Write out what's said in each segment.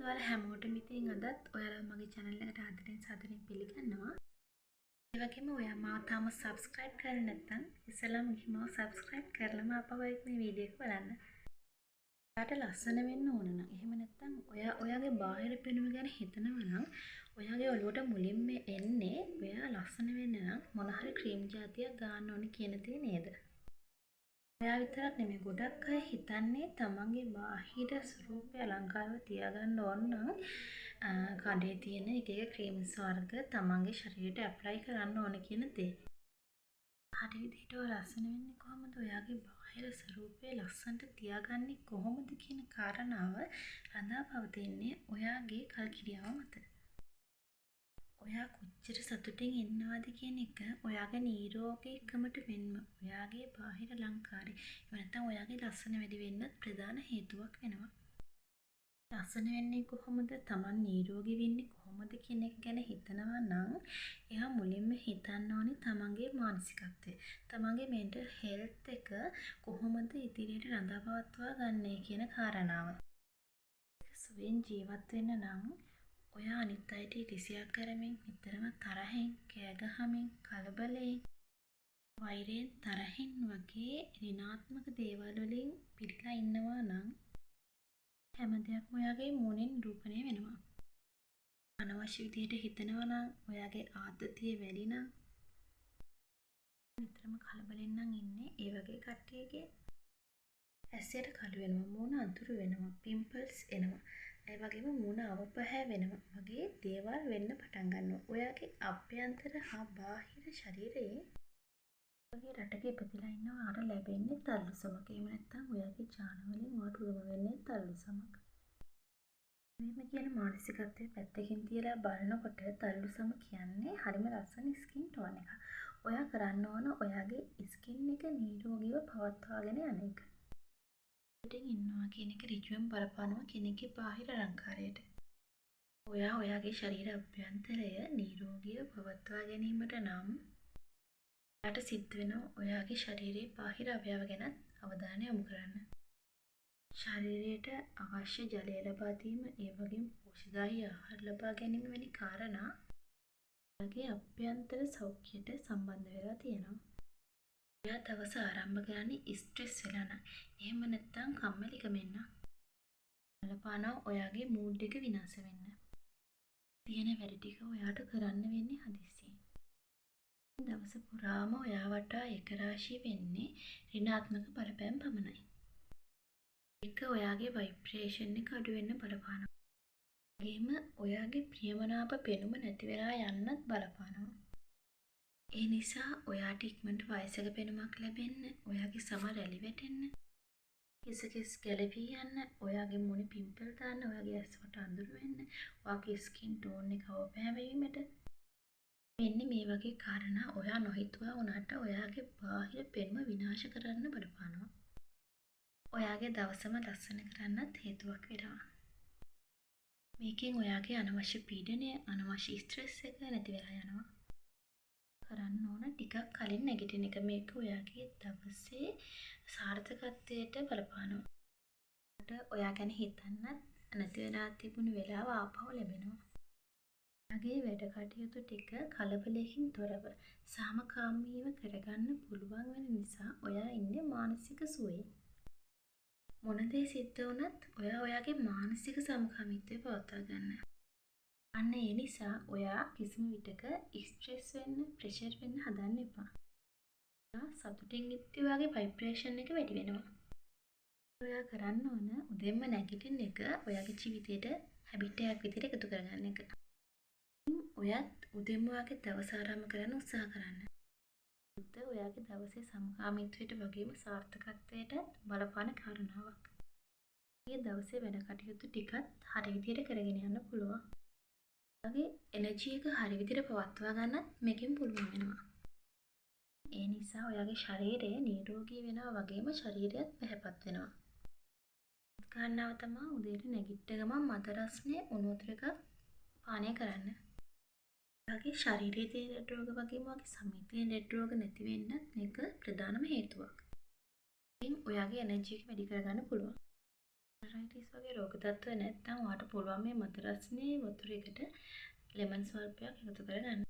ඔයාලා හැමෝටම ඉතින් අදත් ඔයාලා මගේ channel එකට ආදරෙන් සාදරයෙන් පිළිගන්නවා. ඒ වගේම ඔයා මාව තාම subscribe කරලා නැත්නම් ඉස්සෙල්ලාම ගිහින් මාව subscribe කරලා මාපහු මේ වීඩියෝ එක බලන්න. ඔයාට ලස්සන වෙන්න ඕන නම් එහෙම නැත්නම් ඔයාගේ බාහිර පෙනුම ගැන හිතනවා නම් ඔයාගේ ඔළුවට මුලින්ම එන්නේ ඔයා ලස්සන වෙන්න නම් මොන හරි ක්‍රීම් జాතියක් ගන්න ඕනේ කියන දේ නේද? ඔයා විතරක් නෙමෙයි ගොඩක් අය හිතන්නේ තමන්ගේ බාහිර ස්වරූපය අලංකාරව තියාගන්න ඕන නම් කඩේ තියෙන එක එක ක්‍රීම්ස් වර්ග තමන්ගේ ශරීරයට ඇප්ලයි කරන්න ඕන කියන දේ. හරි විදිහට ඔය ලස්සන වෙන්නේ කොහොමද? ඔයාගේ බාහිර ස්වරූපය ලස්සනට තියාගන්නේ කොහොමද කියන කාරණාව රඳා පවතින්නේ ඔයාගේ කල්කිරියාව මත. ඔයා කොච්චර සතුටින් ඉන්නවද කියන එක ඔයාගේ නිරෝගීකමට වෙන්න ඔයාගේ බාහිර අලංකාරය එහෙම නැත්නම් ඔයාගේ ලස්සන වැඩි වෙන්න ප්‍රධාන හේතුවක් වෙනවා. ලස්සන වෙන්නේ කොහොමද? Taman නිරෝගී වෙන්නේ කොහොමද කියන එක ගැන හිතනවා නම් එයා මුලින්ම හිතන්න ඕනේ තමන්ගේ මානසිකත්වය. තමන්ගේ mental health එක කොහොමද ඉදිරියට රඳා පවත්වා ගන්නේ කියන කාරණාව. සුවෙන් ජීවත් වෙන්න නම් ඔයා අනිත් අයට ඉරිසියා කරමින් නිතරම තරහෙන් කෑ ගහමින් කලබලයෙන් වෛරයෙන් තරහින් වගේ ඍණාත්මක දේවල් වලින් පිරීලා ඉන්නවා නම් හැම දෙයක්ම ඔයාගේ මූණෙන් නිරූපණය වෙනවා. අනවශ්‍ය විදිහට හිතනවා නම් ඔයාගේ ආතතිය වැඩි නම් නිතරම කලබලෙන් නම් ඉන්නේ ඒ වගේ කට්ටියගේ ඇසයට කළු වෙනවා මූණ අඳුරු වෙනවා පිම්පල්ස් එනවා ඒ වගේම මූණ අවපහැ වෙනවා වගේ දේවල් වෙන්න පටන් ගන්නවා. ඔයාගේ අභ්‍යන්තර හා බාහිර ශරීරයේ ඔයාගේ රටක ඉපදිලා ඉන්නවා අර ලැබෙන්නේ තල්ලුසමක්. එහෙම නැත්නම් ඔයාගේ ඡාන වලින් ඔයාට උරුම වෙන්නේ තල්ලුසමක්. මෙහෙම කියන මානසිකත්වයේ පැත්තකින් තියලා බලනකොට තල්ලුසම කියන්නේ හරිම ලස්සන ස්කින් ටෝන් එකක්. ඔයා කරන්න ඕන ඔයාගේ ස්කින් එක නිරෝගීව පවත්වාගෙන යන එක. ඉතින් ඉන්නවා කියන එක ඍජුවම බලපානවා කෙනෙක්ගේ බාහිර අලංකාරයට. ඔයා ඔයාගේ ශරීර අභ්‍යන්තරය නිරෝගීව පවත්වා ගැනීමට නම් ඔයාට සිද්ධ වෙනවා ඔයාගේ ශරීරයේ බාහිර අවයව ගැන අවධානය යොමු කරන්න. ශරීරයට අවශ්‍ය ජලය ලබා දීම, ඒ වගේම පෝෂ්‍යදායී ආහාර ලබා ගැනීම වැනි කාරණා ඔයාගේ අභ්‍යන්තර සෞඛ්‍යයට සම්බන්ධ වෙලා තියෙනවා. ඔයා දවස ආරම්භ කරන්නේ ස්ට්‍රෙස් වෙලා නම් එහෙම නැත්නම් කම්මැලිකමෙන් නම් බලපානවා ඔයාගේ මූඩ් එක විනාශ වෙන්න. තියෙන වැඩ ටික ඔයාට කරන්න වෙන්නේ හදිස්සියෙන්. දවස පුරාම ඔයා වටා එක රාශිය වෙන්නේ ඍණාත්මක බලපෑම් පමණයි. ඒක ඔයාගේ ভাইබ්‍රේෂන් එක අඩු වෙන්න බලපානවා. ඒගොම ඔයාගේ ප්‍රියමනාප පෙනුම නැති වෙලා යන්නත් බලපානවා. ඒ නිසා ඔයාට ඉක්මනට වයසක පෙනුමක් ලැබෙන්න, ඔයාගේ සම රැලි වැටෙන්න, කිසකෙස් ගැලවී යන්න, ඔයාගේ මුණේ පිම්පල් දාන්න, ඔයාගේ ඇස් වලට අඳුරු වෙන්න, ඔයාගේ ස්කින් ටෝන් එක අවපෑවීමට මෙන්න මේ වගේ කාරණා ඔයා නොහිතුවා වුණාට ඔයාගේ බාහිර පෙනුම විනාශ කරන්න බලපානවා. ඔයාගේ දවසම ලස්සන කරන්නත් හේතුවක් වෙනවා. මේකෙන් ඔයාගේ අනවශ්‍ය පීඩනය, අනවශ්‍ය ස්ට්‍රෙස් එක නැති වෙලා යනවා. කරන්න ඕන ටිකක් කලින් නැගිටින එක. මේක ඔයාගේ දවසේ සාර්ථකත්වයට බලපානවා. ඔයා ගැන හිතන්නත් නැති වෙලා තිබුණු වෙලාව ආපහු ලැබෙනවා. ඔයාගේ වැඩ කටයුතු ටික කලබලකින් තොරව සාමකාමීව කරගන්න පුළුවන් වෙන නිසා ඔයා ඉන්නේ මානසික සුවයෙන්. මොන දේ සිද්ධ වුණත් ඔයා ඔයාගේ මානසික සමකාමීත්වය පවත්වා ගන්න. අන්න ඒ නිසා ඔයා කිසිම විටක ස්ට්‍රෙස් වෙන්න, ප්‍රෙෂර් වෙන්න හදන්න එපා. ඔයා සතුටින් ඉද්දී ඔයාගේ ভাইබ්‍රේෂන් එක වැඩි වෙනවා. ඔයා කරන්න ඕන උදේම නැගිටින එක ඔයාගේ ජීවිතේට හැබිට් එකක් විදිහට එකතු කරගන්න එක. ඔයත් උදේම ඔයාගේ දවස ආරම්භ කරන්න උත්සාහ කරන්න. ඔයාගේ දවසේ සමකාමීත්වයට වගේම සාර්ථකත්වයට බලපාන කාරණාවක්. මේ දවසේ වැඩ කටයුතු ටිකත් හරි විදිහට කරගෙන යන්න පුළුවන්. ඔයාගේ එනර්ජි එක හරි විදිහට පවත්වා ගන්නත් මේකෙන් පුළුවන් වෙනවා. ඒ නිසා ඔයාගේ ශරීරය නිරෝගී වෙනවා වගේම ශරීරයත් පැහැපත් වෙනවා. කාරණාව තමයි උදේට නැගිට ගමන් මද රස්නේ උණු වතුර එකක් පානය කරන්න. ඔයාගේ ශරීරයේ තියෙන ලෙඩ රෝග වගේම ඔයාගේ සමීපයේ තියෙන ලෙඩ රෝග නැති වෙන්නත් මේක ප්‍රධානම හේතුවක්. ඉතින් ඔයාගේ එනර්ජි එක වැඩි කරගන්න පුළුවන්. රයිටිස් වගේ රෝග තත්ත්ව නැත්නම් ඔයාට පුළුවන් මේ මද රස්නේ වතුරයකට ලෙමන් ස්වල්පයක් එකතු කරගන්න.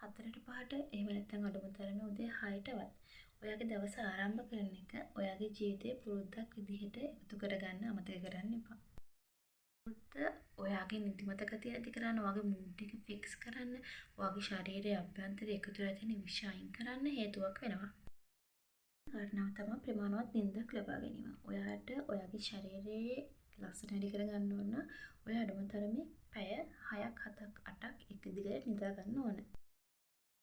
4ට 5ට එහෙම නැත්නම් අඩුම තරමේ උදේ 6ටවත් ඔයාගේ දවස ආරම්භ කරන එක ඔයාගේ ජීවිතේ පුරුද්දක් විදිහට එකතු කරගන්න අමතක කරන්න එපා. ඔයාගේ නිදිමත ගතිය ඇති කරන්න, ඔයාගේ මූඩ් එක ෆික්ස් කරන්න, ඔයාගේ ශරීරයේ අභ්‍යන්තරයේ එකතු වෙලා තියෙන විෂ අයින් කරන්න හේතුවක් වෙනවා. කාරණාව තමයි ප්‍රමාණවත් නිින්දක් ලබා ගැනීම. ඔයාට ඔයාගේ ශරීරයේ ලස්සන වැඩි කරගන්න ඕන නම් ඔයා අඩුම තරමේ පැය 6ක් 7ක් 8ක් එක දිගට නිදා ගන්න ඕන.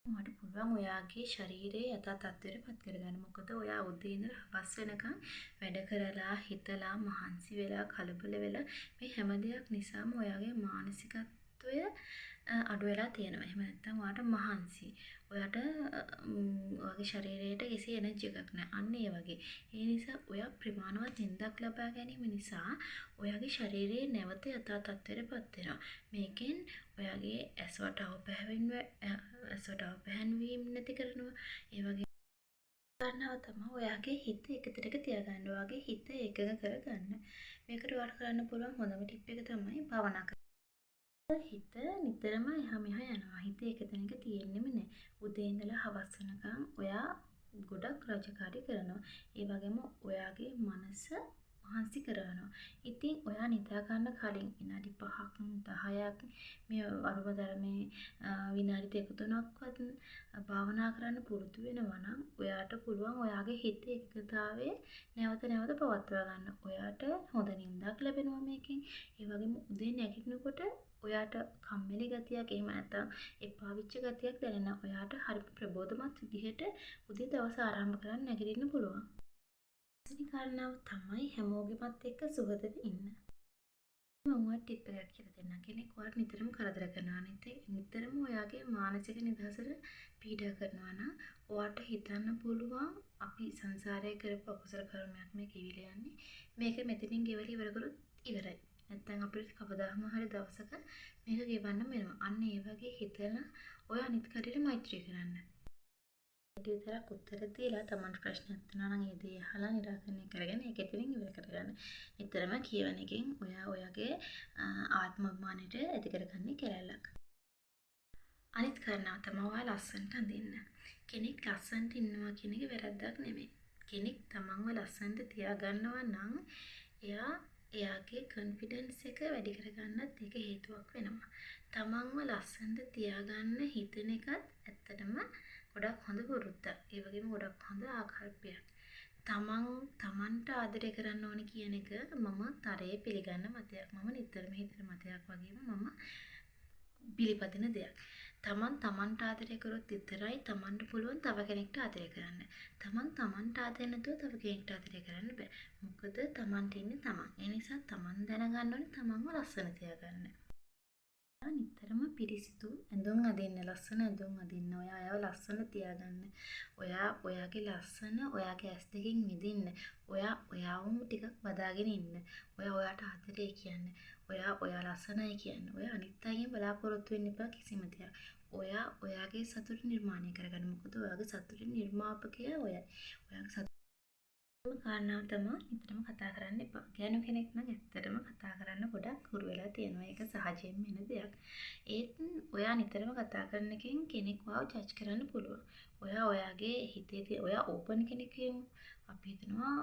ඔයාට පුළුවන් ඔයාගේ ශරීරයේ යථා තත්ත්වයට පත් කරගන්න. මොකද ඔයා උදේ ඉඳලා හවස වෙනකන් වැඩ කරලා හිතලා මහන්සි වෙලා කලබල වෙලා මේ හැම දෙයක් නිසාම ඔයාගේ මානසිකත්වය අඩු වෙලා තියෙනවා. එහෙම නැත්නම් ඔයාට මහන්සි. ඔයාට ඔයාගේ ශරීරයට කිසි එනර්ජි එකක් නැහැ. අන්න ඒ වගේ. ඒ නිසා ඔයා ප්‍රමාණවත් නිින්දක් ලබා ගැනීම නිසා ඔයාගේ ශරීරයේ නැවත යථා තත්ත්වයටපත් වෙනවා. මේකෙන් ඔයාගේ ඇස්වටව පැහැන්වීම නැති කරනවා. ඒ වගේ කරනවා තමයි ඔයාගේ හිත එක තැනක තියාගන්න. ඔයාගේ හිත එකඟ කරගන්න. මේකට ඔයාලට කරන්න පුළුවන් හොඳම ටිප් එක තමයි භාවනා කරන්න. හිත නිතරම එහා මෙහා යනවා. හිත එක තැනක තියෙන්නෙම නැහැ. උදේ ඉඳලා හවස වෙනකන් ඔයා ගොඩක් රාජකාරී කරනවා. ඒ වගේම ඔයාගේ මනස මහන්සි කරනවා. ඉතින් ඔයා නිදා ගන්න කලින් විනාඩි 5ක් 10ක් මේ අරුමතරමේ විනාඩි 2-3ක්වත් භාවනා කරන්න පුරුදු වෙනවා නම් ඔයාට පුළුවන් ඔයාගේ හිතේ එකඟතාවය නැවත නැවත පවත්වා ගන්න. ඔයාට හොඳ නිින්දක් ලැබෙනවා මේකෙන්. ඒ වගේම උදේ නැගිටිනකොට ඔයාට කම්මැලි ගතියක් එහෙම නැත්නම් එපා වෙච්ච ගතියක් දැනෙනවා. ඔයාට හරි ප්‍රබෝධමත් විදිහට උදේ දවස ආරම්භ කරන්න නැගිටින්න පුළුවන්. දෙවෙනි කාරණාව තමයි හැමෝගෙමත් එක්ක සුහදව ඉන්න. මම ඔයාලට ටිප් එකක් කියලා දෙන්නම්. කෙනෙක් ඔයාලට නිතරම කරදර කරනවා නිතරම ඔයාගේ මානසික නිදහසට පීඩා කරනවා නම් ඔයාට හිතන්න පුළුවන් අපි සංසාරයේ කරපු අකුසල කර්මයක් මේ ගෙවිලා යන්නේ. මේක මෙතනින් ගෙවලා ඉවර කරොත් ඉවරයි. නැත්නම් අපිට කවදාම හරි දවසක මේක ගෙවන්න වෙනවා. අන්න ඒ වගේ හිතලා ඔය අනිත් කටට මෛත්‍රී කරන්න. විතරක් උත්තර දීලා තමන්ට ප්‍රශ්නයක් තියෙනවා නම් ඒ දේ අහලා निराකරණය කරගෙන ඒක එතනින් ඉවර කරගන්න. නිතරම කියවන එකෙන් ඔයා ඔයාගේ ආත්ම අභිමානයට ඇති කරගන්නේ කැලැල්ලක්. අනිත් කාරණාව තමයි ඔයා ලස්සනට අඳින්න. කෙනෙක් ලස්සනට ඉන්නවා කියන එක වැරද්දක් නෙමෙයි. කෙනෙක් තමන්ව ලස්සනට තියාගන්නවා නම් එයාගේ කොන්ෆිඩන්ස් එක වැඩි කරගන්නත් ඒක හේතුවක් වෙනවා. තමන්ව ලස්සනට තියාගන්න හිතන එකත් ඇත්තටම ගොඩක් හොඳ පුරුද්දක්. ඒ වගේම ගොඩක් හොඳ ආකල්පයක්. තමන්ට ආදරය කරන්න ඕනේ කියන එක මම තරයේ පිළිගන්න මතයක්. මම නිතරම හිතන මතයක් වගේම මම පිළිපදින දෙයක්. තමන්ට ආදරය කරොත් විතරයි තමන්ට පුළුවන් තව කෙනෙක්ට ආදරය කරන්න. තමන්ට ආදරය නැතුව තව කෙනෙක්ට ආදරය කරන්න බෑ. මොකද තමන්ට ඉන්නේ තමන්. ඒ නිසා තමන් දැනගන්න ඕනේ තමන්ව ලස්සන තියාගන්න. නිතරම පිරිසිදු ඇඳුම් අඳින්න, ලස්සන ඇඳුම් අඳින්න, ඔයාව ලස්සන තියාගන්න. ඔයාගේ ලස්සන ඔයාගේ ඇස් දෙකෙන් විඳින්න. ඔයාවම ටිකක් බදාගෙන ඉන්න. ඔයාට ආදරේ කියන්න. ඔයා ලස්සනයි කියන්න. ඔයා අනිත් අයගෙන් බලාපොරොත්තු වෙන්න එපා කිසිම දෙයක්. ඔයාගේ සතුට නිර්මාණය කරගන්න. මොකද ඔයාගේ සතුටින් නිර්මාපකයා ඔයයි. ඔයාගේ කාරණාව තමයි නිතරම කතා කරන්න එපා. ගැණු කෙනෙක් නම් ඇත්තටම කතා කරන්න ගොඩක් හුරු වෙලා තියෙනවා. ඒක සහජයෙන්ම එන දෙයක්. ඒත් ඔයා නිතරම කතා කරන එකෙන් කෙනෙක් ඔයාව ජජ් කරන්න පුළුවන්. ඔයාගේ හිතේ ඔයා ඕපන් කෙනෙක් කියමු. අපි හිතනවා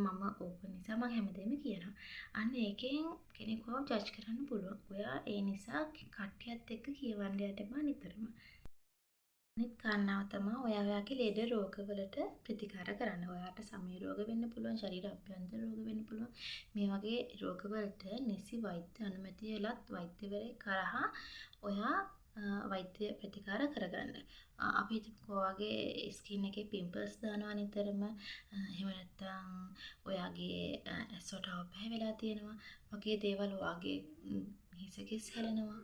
මම ඕපන් නිසා මම හැමදේම කියනවා. අන්න ඒකෙන් කෙනෙක් ඔයාව ජජ් කරන්න පුළුවන්. ඔයා ඒ නිසා කට්ටියත් එක්ක කියවන්න යන්න එපා නිතරම. අනිත් කාරණාව තමයි ඔයාගේ ලෙඩ රෝගවලට ප්‍රතිකාර කරන්න. ඔයාට සමී රෝග වෙන්න පුළුවන්, ශරීර අභ්‍යන්තර රෝග වෙන්න පුළුවන්. මේ වගේ රෝගවලට නිසි වෛද්‍ය අනුමැතිය ලත් වෛද්‍යවරයෙක් කරහා ඔයා වෛද්‍ය ප්‍රතිකාර කරගන්න. අපි හිතමුකෝ ඔයාගේ ස්කින් එකේ පිම්පල්ස් දානවා නිතරම. එහෙම නැත්නම් ඔයාගේ ඇස්වලට අවපැහැ වෙලා තියෙනවා. වගේ දේවල් ඔයාගේ හිස කිස් හැලෙනවා.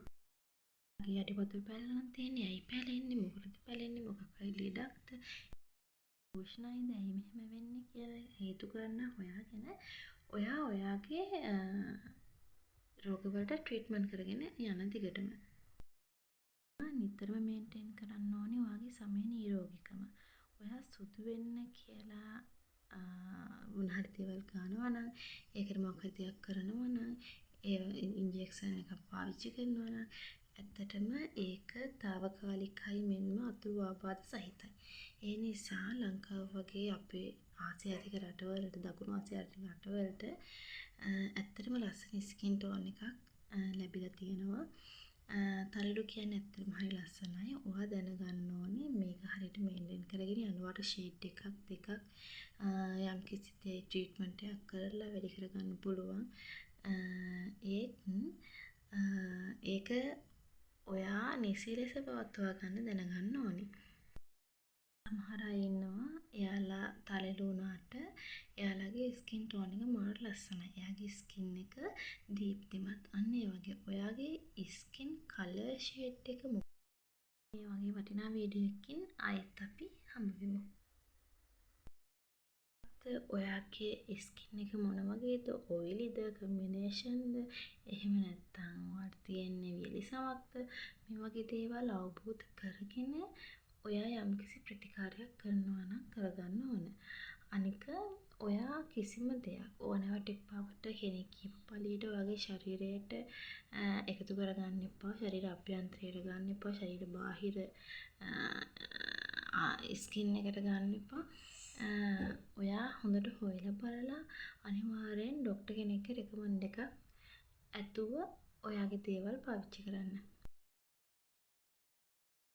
යටිපතුල් පැලෙනක් තියෙන්නේ. ඇයි පැලෙන්නේ? මොකටද පැලෙන්නේ? මොකක් හරි ලෙඩක්ද? උෂ්ණයිද? ඇයි මෙහෙම වෙන්නේ කියලා හේතු කාරණා හොයාගෙන ඔයාගේ රෝගවලට ට්‍රීට්මන්ට් කරගෙන යන දිගටම. නිතරම මේන්ටේන් කරන්න ඕනේ ඔයාගේ සමය නිරෝගීකම. ඔයා සුදු වෙන්න කියලා මොන හරි දේවල් ගන්නවා නම් ඒකට මොකක් හරි දෙයක් කරනවා නම් ඉන්ජෙක්ෂන් එකක් පාවිච්චි කරනවා නම් ඇත්තටම ඒක తాවකාලිකයි මෙන්ම අතුරු ආබාධ සහිතයි. ඒ නිසා ලංකාව වගේ අපේ ආසියාතික රටවලට දකුණු ආසියාතික රටවලට ඇත්තටම ලස්සන ස්කින් ටෝන් එකක් ලැබිලා තියෙනවා. තලලු කියන්නේ ඇත්තටම හරි ලස්සනයි. ඔයා දැනගන්න ඕනේ මේක හරියට මේන්ටේන් කරගෙන යනවාට ෂේඩ් එකක් දෙකක් යම්කිසි ට්‍රීට්මන්ට් එකක් කරලා වැඩි කරගන්න පුළුවන්. ඒත් ඒක ඔයා නිසි ලෙස පවත්වා ගන්න දැනගන්න ඕනේ. සමහර අය ඉන්නවා එයාලා තලලු වුණාට එයාලගේ ස්කින් ටෝන් එක මාර ලස්සනයි. එයාගේ ස්කින් එක දීප්තිමත්. අන්න ඒ වගේ ඔයාගේ ස්කින් කලර් ෂේඩ් එක මේ වගේ වටිනා වීඩියෝ එකකින් ආයෙත් අපි හමු වෙමු. ඔයාගේ ස්කින් එක මොන වගේද? ඔයිලිද? කම්බිනේෂන්ද? එහෙම නැත්නම් ඔයාට තියෙන්නේ වියලි සමක්ද? මේ වගේ දේවල් අවබෝධ කරගෙන ඔයා යම්කිසි ප්‍රතිකාරයක් කරනවා නම් කරගන්න ඕන. අනික ඔයා කිසිම දෙයක් ඕනෑවට එපාවට කෙනෙක් කියපු පළියට ඔයාගේ ශරීරයට එකතු කරගන්න එපා. ශරීර අභ්‍යන්තරයට ගන්න එපා. ශරීර බාහිර ස්කින් එකට ගන්න එපා. ඔයා හොඳට හොයලා බලලා අනිවාර්යෙන් ඩොක්ටර් කෙනෙක්ගේ රෙකමන්ඩ් එකක් ඇතුව ඔයාගේ දේවල් පාවිච්චි කරන්න.